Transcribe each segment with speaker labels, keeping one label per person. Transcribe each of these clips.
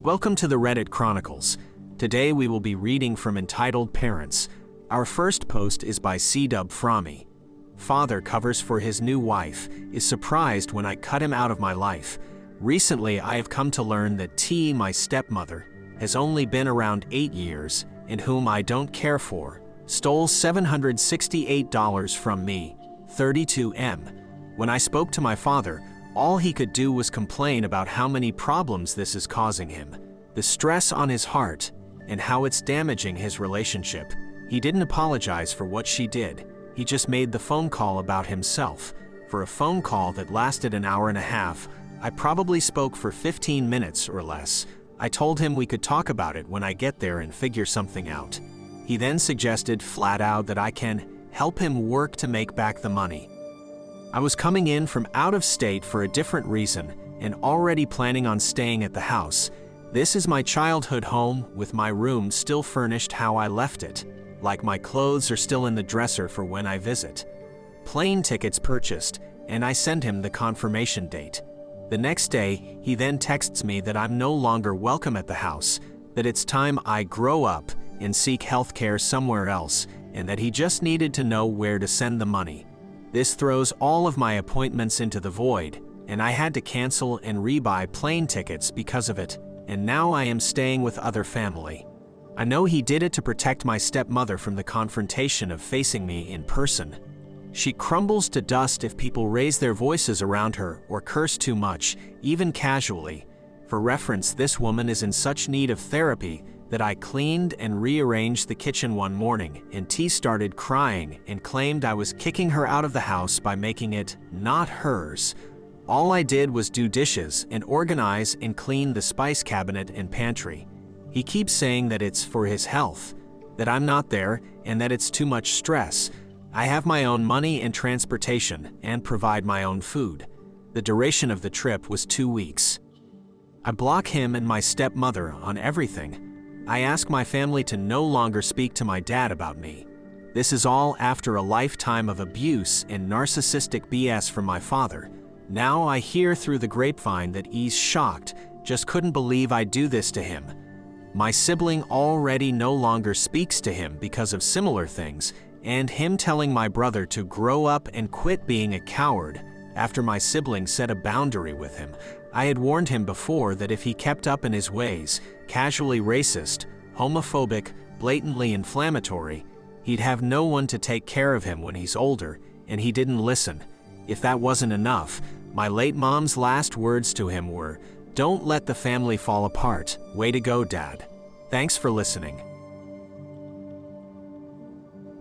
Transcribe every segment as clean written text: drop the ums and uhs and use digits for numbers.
Speaker 1: Welcome to the Reddit Chronicles. Today we will be reading from Entitled Parents. Our first post is by C-Dub Frami. Father covers for his new wife, is surprised when I cut him out of my life. Recently I have come to learn that T, my stepmother, has only been around 8 years, and whom I don't care for, stole $768 from me, 32M. When I spoke to my father, all he could do was complain about how many problems this is causing him, the stress on his heart, and how it's damaging his relationship. He didn't apologize for what she did. He just made the phone call about himself. For a phone call that lasted an hour and a half, I probably spoke for 15 minutes or less. I told him we could talk about it when I get there and figure something out. He then suggested flat out that I can help him work to make back the money. I was coming in from out of state for a different reason and already planning on staying at the house. This is my childhood home with my room still furnished how I left it, like my clothes are still in the dresser for when I visit. Plane tickets purchased, and I send him the confirmation date. The next day, he then texts me that I'm no longer welcome at the house, that it's time I grow up and seek health care somewhere else, and that he just needed to know where to send the money. This throws all of my appointments into the void, and I had to cancel and rebuy plane tickets because of it, and now I am staying with other family. I know he did it to protect my stepmother from the confrontation of facing me in person. She crumbles to dust if people raise their voices around her or curse too much, even casually. For reference, this woman is in such need of therapy that I cleaned and rearranged the kitchen one morning, and T started crying and claimed I was kicking her out of the house by making it not hers. All I did was do dishes and organize and clean the spice cabinet and pantry. He keeps saying that it's for his health, that I'm not there, and that it's too much stress. I have my own money and transportation and provide my own food. The duration of the trip was 2 weeks. I block him and my stepmother on everything. I ask my family to no longer speak to my dad about me. This is all after a lifetime of abuse and narcissistic BS from my father. Now I hear through the grapevine that he's shocked, just couldn't believe I'd do this to him. My sibling already no longer speaks to him because of similar things, and him telling my brother to grow up and quit being a coward after my sibling set a boundary with him. I had warned him before that if he kept up in his ways, casually racist, homophobic, blatantly inflammatory, he'd have no one to take care of him when he's older, and he didn't listen. If that wasn't enough, my late mom's last words to him were, "Don't let the family fall apart. Way to go, Dad." Thanks for listening.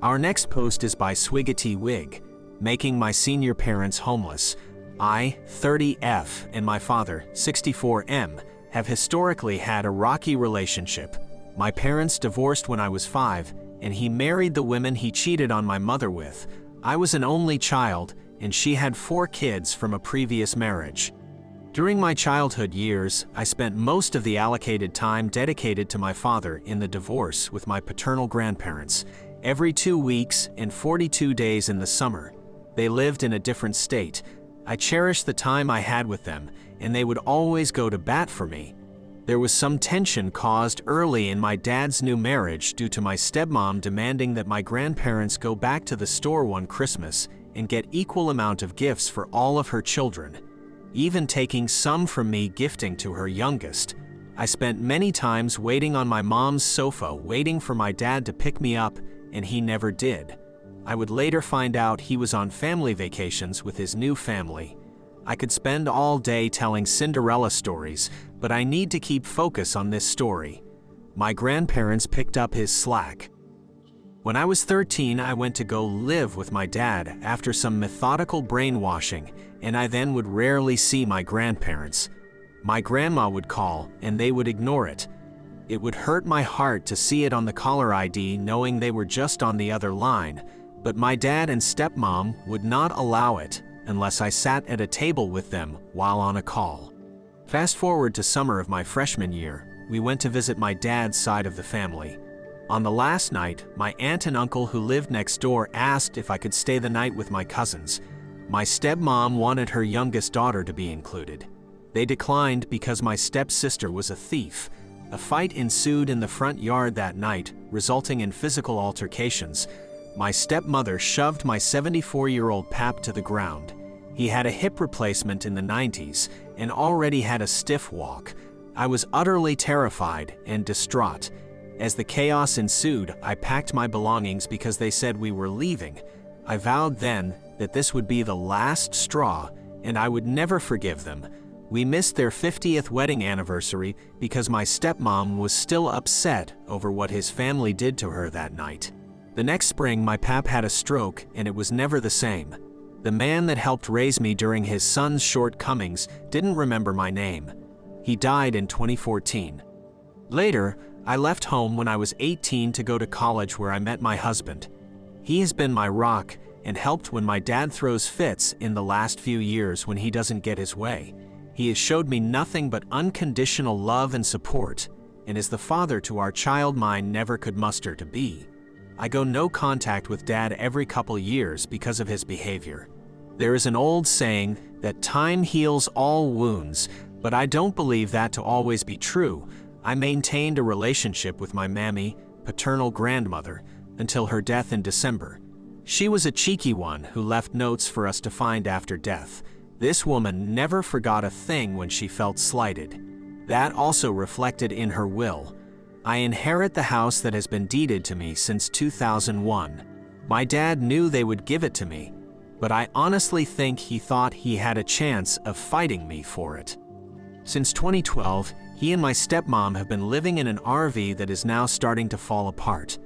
Speaker 1: Our next post is by Swiggity Wig, Making My Senior Parents Homeless. I, 30F, and my father, 64M, have historically had a rocky relationship. My parents divorced when I was 5, and he married the women he cheated on my mother with. I was an only child, and she had 4 kids from a previous marriage. During my childhood years, I spent most of the allocated time dedicated to my father in the divorce with my paternal grandparents, every 2 weeks and 42 days in the summer. They lived in a different state. I cherished the time I had with them, and they would always go to bat for me. There was some tension caused early in my dad's new marriage due to my stepmom demanding that my grandparents go back to the store one Christmas and get equal amount of gifts for all of her children, even taking some from me gifting to her youngest. I spent many times waiting on my mom's sofa waiting for my dad to pick me up, and he never did. I would later find out he was on family vacations with his new family. I could spend all day telling Cinderella stories, but I need to keep focus on this story. My grandparents picked up his slack. When I was 13, I went to go live with my dad after some methodical brainwashing, and I then would rarely see my grandparents. My grandma would call, and they would ignore it. It would hurt my heart to see it on the caller ID knowing they were just on the other line, but my dad and stepmom would not allow it unless I sat at a table with them while on a call. Fast forward to summer of my freshman year, we went to visit my dad's side of the family. On the last night, my aunt and uncle who lived next door asked if I could stay the night with my cousins. My stepmom wanted her youngest daughter to be included. They declined because my stepsister was a thief. A fight ensued in the front yard that night, resulting in physical altercations. My stepmother shoved my 74-year-old pap to the ground. He had a hip replacement in the 90s and already had a stiff walk. I was utterly terrified and distraught. As the chaos ensued, I packed my belongings because they said we were leaving. I vowed then that this would be the last straw, and I would never forgive them. We missed their 50th wedding anniversary because my stepmom was still upset over what his family did to her that night. The next spring, my pap had a stroke, and it was never the same. The man that helped raise me during his son's shortcomings didn't remember my name. He died in 2014. Later, I left home when I was 18 to go to college where I met my husband. He has been my rock and helped when my dad throws fits in the last few years when he doesn't get his way. He has showed me nothing but unconditional love and support, and is the father to our child mine never could muster to be. I go no contact with Dad every couple years because of his behavior. There is an old saying that time heals all wounds, but I don't believe that to always be true. I maintained a relationship with my mammy, paternal grandmother, until her death in December. She was a cheeky one who left notes for us to find after death. This woman never forgot a thing when she felt slighted. That also reflected in her will. I inherit the house that has been deeded to me since 2001. My dad knew they would give it to me, but I honestly think he thought he had a chance of fighting me for it. Since 2012, he and my stepmom have been living in an RV that is now starting to fall apart.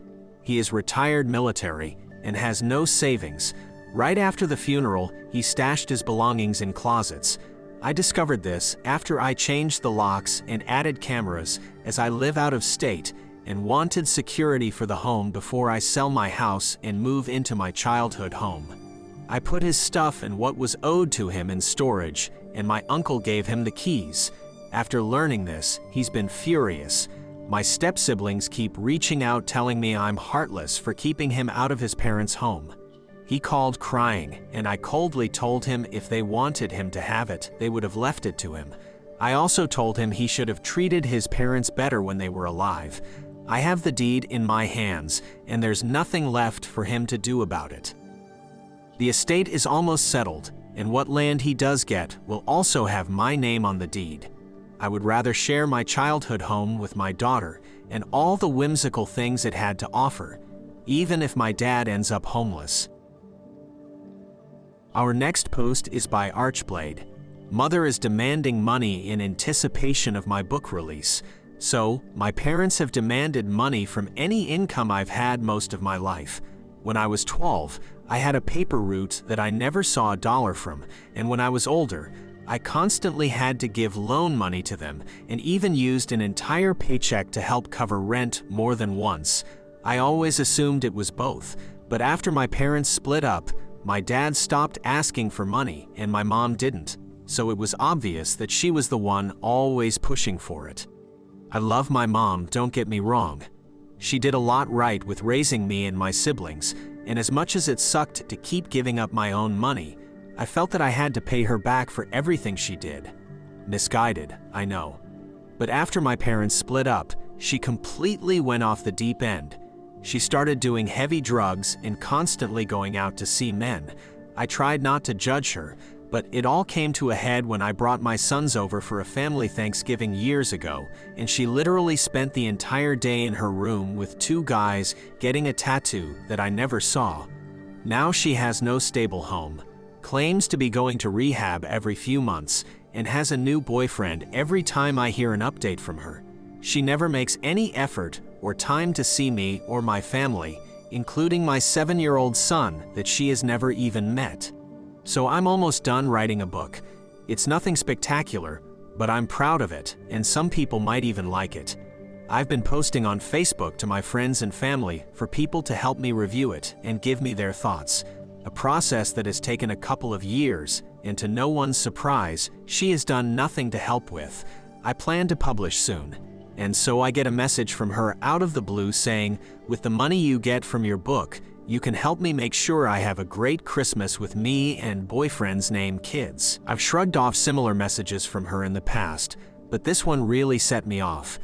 Speaker 1: He is retired military and has no savings. Right after the funeral, he stashed his belongings in closets. I discovered this after I changed the locks and added cameras, as I live out of state and wanted security for the home before I sell my house and move into my childhood home. I put his stuff and what was owed to him in storage, and my uncle gave him the keys. After learning this, he's been furious. My step-siblings keep reaching out telling me I'm heartless for keeping him out of his parents' home. He called crying, and I coldly told him if they wanted him to have it, they would have left it to him. I also told him he should have treated his parents better when they were alive. I have the deed in my hands, and there's nothing left for him to do about it. The estate is almost settled, and what land he does get will also have my name on the deed. I would rather share my childhood home with my daughter and all the whimsical things it had to offer, even if my dad ends up homeless. Our next post is by Archblade. Mother is demanding money in anticipation of my book release. So, my parents have demanded money from any income I've had most of my life. When I was 12, I had a paper route that I never saw a dollar from, and when I was older, I constantly had to give loan money to them and even used an entire paycheck to help cover rent more than once. I always assumed it was both, but after my parents split up, my dad stopped asking for money and my mom didn't, so it was obvious that she was the one always pushing for it. I love my mom, don't get me wrong. She did a lot right with raising me and my siblings, and as much as it sucked to keep giving up my own money, I felt that I had to pay her back for everything she did. Misguided, I know. But after my parents split up, she completely went off the deep end. She started doing heavy drugs and constantly going out to see men. I tried not to judge her, but it all came to a head when I brought my sons over for a family Thanksgiving years ago, and she literally spent the entire day in her room with two guys getting a tattoo that I never saw. Now she has no stable home, claims to be going to rehab every few months, and has a new boyfriend every time I hear an update from her. She never makes any effort or time to see me or my family, including my 7-year-old son that she has never even met. So I'm almost done writing a book. It's nothing spectacular, but I'm proud of it, and some people might even like it. I've been posting on Facebook to my friends and family for people to help me review it and give me their thoughts, a process that has taken a couple of years, and to no one's surprise, she has done nothing to help with. I plan to publish soon. And so I get a message from her out of the blue saying, with the money you get from your book, You can help me make sure I have a great Christmas with me and boyfriend's name kids. I've shrugged off similar messages from her in the past, but this one really set me off.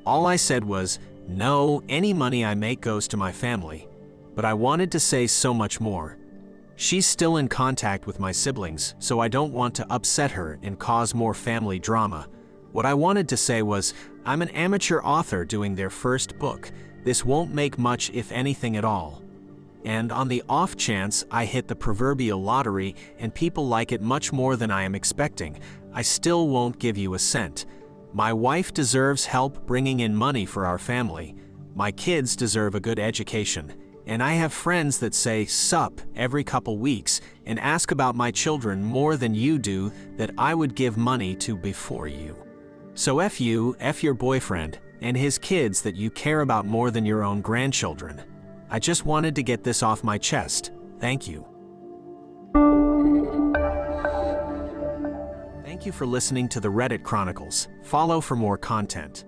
Speaker 1: All I said was, no, any money I make goes to my family. But I wanted to say so much more. She's still in contact with my siblings, so I don't want to upset her and cause more family drama. What I wanted to say was, I'm an amateur author doing their first book. This won't make much, if anything at all. And on the off chance I hit the proverbial lottery and people like it much more than I am expecting, I still won't give you a cent. My wife deserves help bringing in money for our family. My kids deserve a good education. And I have friends that say sup every couple weeks and ask about my children more than you do that I would give money to before you. So F you, F your boyfriend, and his kids that you care about more than your own grandchildren. I just wanted to get this off my chest. Thank you. Thank you for listening to the Reddit Chronicles. Follow for more content.